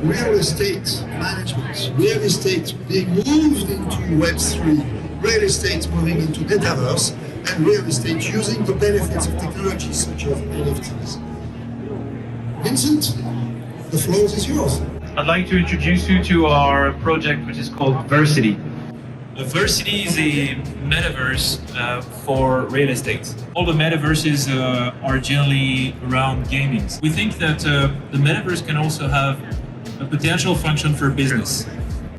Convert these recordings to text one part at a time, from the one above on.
real estate management, real estate being moved into Web3, real estate moving into metaverse, and real estate using the benefits of technologies such as NFTs. Vincent, the floor is yours. I'd like to introduce you to our project, which is called Versity. Versity is a metaverse for real estate. All the metaverses are generally around gaming. We think that the metaverse can also have a potential function for business.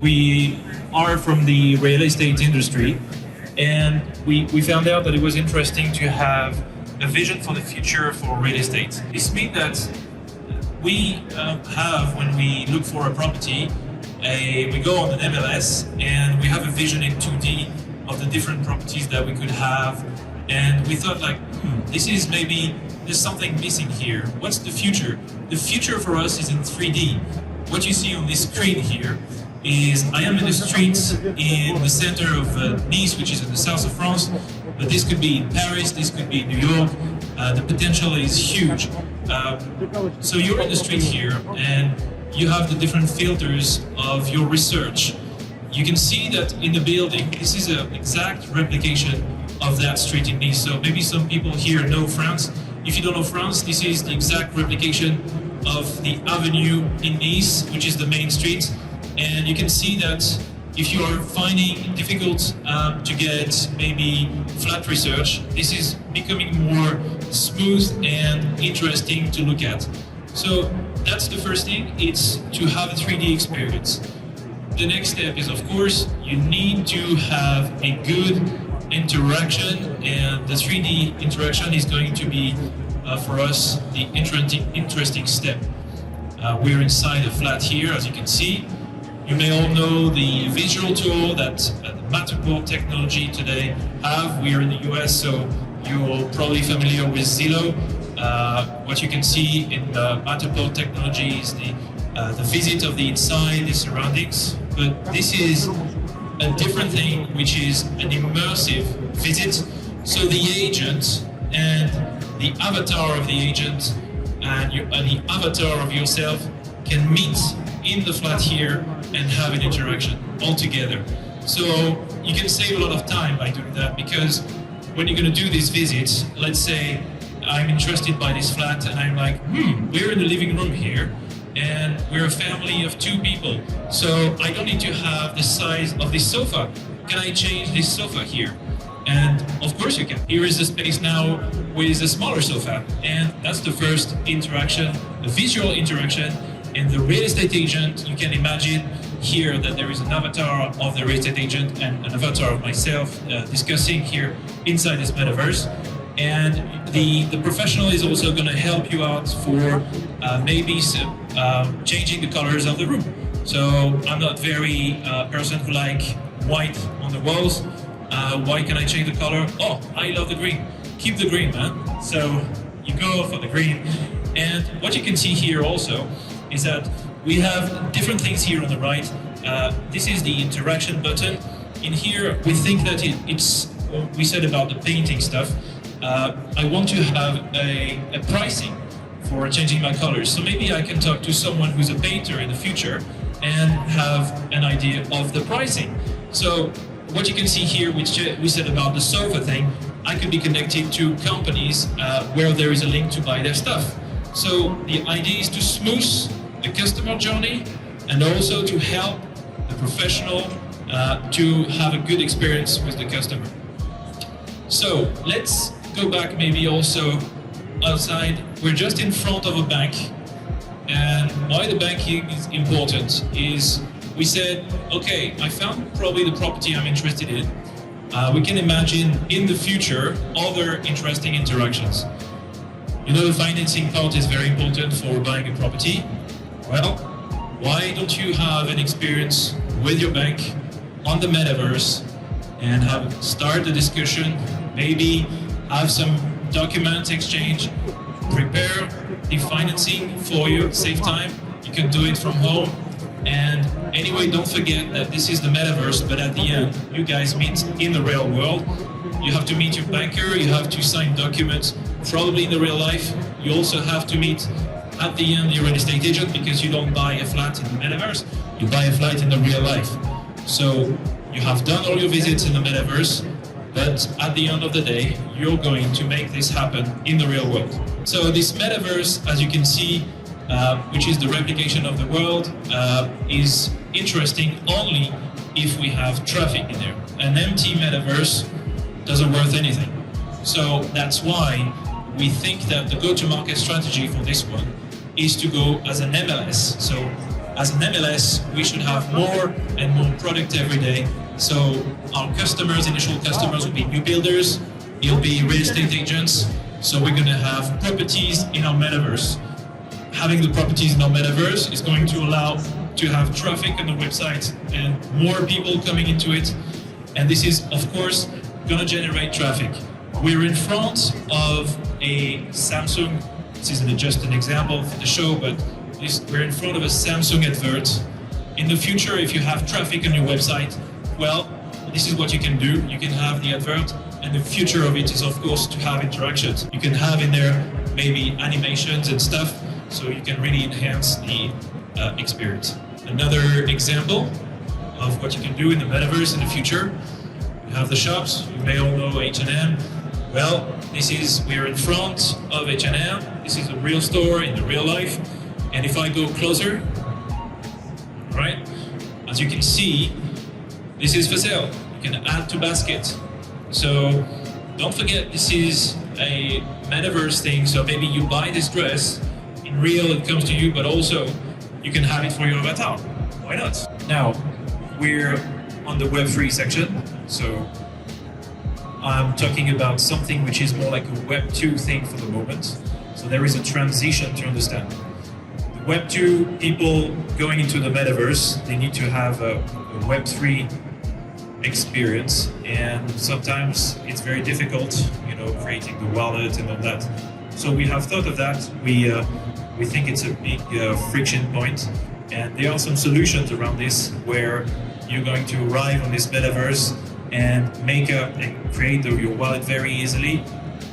We are from the real estate industry, and we found out that it was interesting to have a vision for the future for real estate. This means that we have, when we look for a property, we go on an MLS and we have a vision in 2D of the different properties that we could have, and we thought like, there's something missing here. What's the future? The future for us is in 3D. What you see on this screen here is I am in the streets in the center of Nice, which is in the south of France, but this could be in Paris, this could be in New York. The potential is huge. So you're in the street here and you have the different filters of your research. You can see that in the building, this is an exact replication of that street in Nice. So maybe some people here know France. If you don't know France, this is the exact replication of the avenue in Nice, which is the main street. And you can see that if you are finding difficult to get maybe flat research, this is becoming more smooth and interesting to look at. So that's the first thing, it's to have a 3D experience. The next step is, of course, you need to have a good interaction, and the 3D interaction is going to be, for us, the interesting step. We're inside a flat here, as you can see. You may all know the visual tool that the Matterport technology today have. We are in the US, so you're probably familiar with Zillow. What you can see in Matterport technology is the visit of the inside, the surroundings. But this is a different thing, which is an immersive visit. So the agent and the avatar of the agent and the avatar of yourself can meet in the flat here and have an interaction all together. So you can save a lot of time by doing that, because when you're going to do this visit, let's say I'm interested by this flat and I'm like, we're in the living room here and we're a family of 2 people. So I don't need to have the size of this sofa. Can I change this sofa here? And of course you can. Here is the space now with a smaller sofa. And that's the first interaction, the visual interaction. And the real estate agent, you can imagine here that there is an avatar of the real estate agent and an avatar of myself discussing here inside this metaverse. And the professional is also going to help you out for maybe changing the colors of the room. So I'm not very person who like white on the walls. Why can I change the color? Oh, I love the green. Keep the green, man. So you go for the green. And what you can see here also is that we have different things here on the right. This is the interaction button. In here, we think that it's what we said about the painting stuff. I want to have a pricing for changing my colors. So maybe I can talk to someone who's a painter in the future and have an idea of the pricing. So what you can see here, which we said about the sofa thing, I could be connected to companies where there is a link to buy their stuff. So the idea is to smooth the customer journey and also to help the professional to have a good experience with the customer. So let's go back maybe also outside. We're just in front of a bank, and why the banking is important is we said, okay, I found probably the property I'm interested in. We can imagine in the future other interesting interactions. You know, the financing part is very important for buying a property. Well, why don't you have an experience with your bank on the metaverse and start a discussion, maybe have some documents exchange, prepare the financing for you, save time. You can do it from home. And anyway, don't forget that this is the metaverse, but at the end, you guys meet in the real world. You have to meet your banker, you have to sign documents, probably in the real life. You also have to meet at the end you're a real estate agent because you don't buy a flat in the metaverse, you buy a flat in the real life. So you have done all your visits in the metaverse, but at the end of the day, you're going to make this happen in the real world. So this metaverse, as you can see, which is the replication of the world, is interesting only if we have traffic in there. An empty metaverse doesn't worth anything. So that's why we think that the go-to-market strategy for this one is to go as an MLS. So as an MLS, we should have more and more product every day. So our customers, initial customers, will be new builders, it'll be real estate agents. So we're going to have properties in our metaverse. Having the properties in our metaverse is going to allow to have traffic on the website and more people coming into it. And this is, of course, going to generate traffic. We're in front of a Samsung. This isn't just an example for the show, but we're in front of a Samsung advert. In the future, if you have traffic on your website, well, this is what you can do. You can have the advert, and the future of it is, of course, to have interactions. You can have in there maybe animations and stuff, so you can really enhance the experience. Another example of what you can do in the metaverse in the future, you have the shops. You may all know H&M. Well, we're in front of H&M. This is a real store in the real life. And if I go closer, right, as you can see, this is for sale. You can add to basket. So don't forget, this is a metaverse thing. So maybe you buy this dress, in real it comes to you, but also you can have it for your avatar. Why not? Now, we're on the Web3 section. So I'm talking about something which is more like a Web 2 thing for the moment. So there is a transition to understand. The Web 2 people going into the metaverse, they need to have a Web 3 experience, and sometimes it's very difficult, creating the wallet and all that. So we have thought of that. We think it's a big friction point, and there are some solutions around this where you're going to arrive on this metaverse and create your wallet very easily.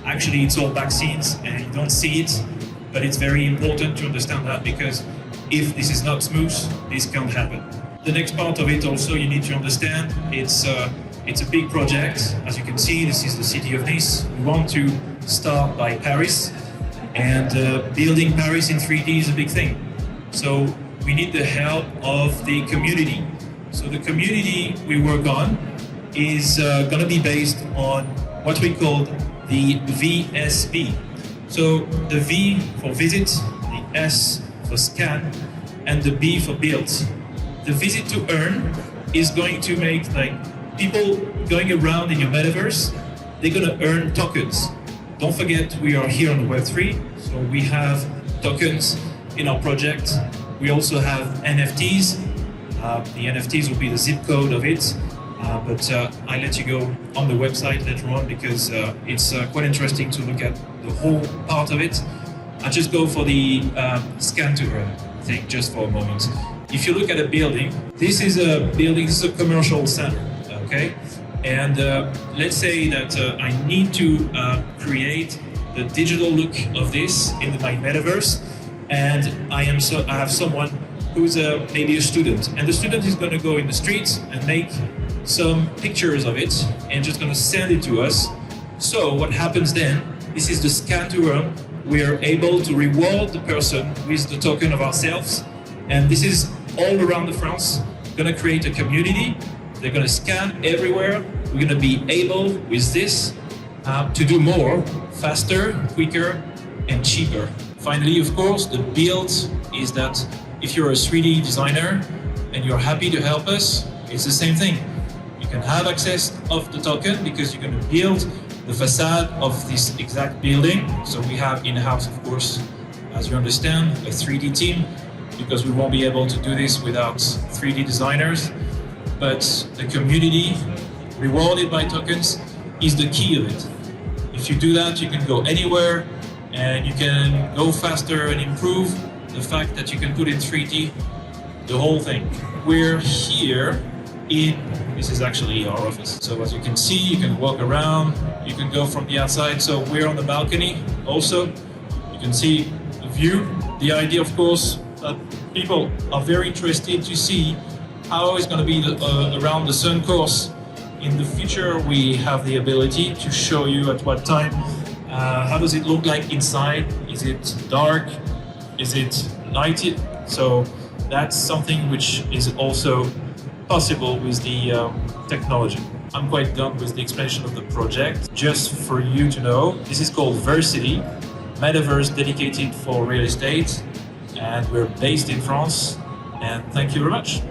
Actually, it's all back scenes and you don't see it, but it's very important to understand that, because if this is not smooth, this can't happen. The next part of it also you need to understand, it's a big project. As you can see, this is the city of Nice. We want to start by Paris, and building Paris in 3D is a big thing. So we need the help of the community. So the community we work on is going to be based on what we call the VSB. So the V for visit, the S for scan, and the B for build. The visit to earn is going to make people going around in your metaverse, they're going to earn tokens. Don't forget, we are here on Web3, so we have tokens in our project. We also have NFTs. The NFTs will be the zip code of it. But I let you go on the website later on, because it's quite interesting to look at the whole part of it. I'll just go for the scan to earn thing just for a moment. If you look at a building, this is a commercial center, okay? And let's say that I need to create the digital look of this in my metaverse, and I have someone who's maybe a student, and the student is going to go in the streets and make some pictures of it and just going to send it to us. So what happens then, this is the scan to earn. We are able to reward the person with the token of ourselves, and this is all around France. Going to create a community. They're going to scan everywhere. We're going to be able with this to do more, faster, quicker, and cheaper. Finally, of course, the build is that if you're a 3D designer and you're happy to help us, it's the same thing. You can have access of the token because you're going to build the facade of this exact building. So we have in-house, of course, as you understand, a 3D team, because we won't be able to do this without 3D designers. But the community, rewarded by tokens, is the key of it. If you do that, you can go anywhere and you can go faster and improve the fact that you can put in 3D the whole thing. We're here this is actually our office. So as you can see, you can walk around, you can go from the outside. So we're on the balcony also. You can see the view. The idea, of course, that people are very interested to see how it's going to be around the sun course. In the future, we have the ability to show you at what time. How does it look like inside? Is it dark? Is it lighted? So that's something which is also possible with the technology. I'm quite done with the explanation of the project. Just for you to know, this is called Versity, metaverse dedicated for real estate, and we're based in France. And thank you very much.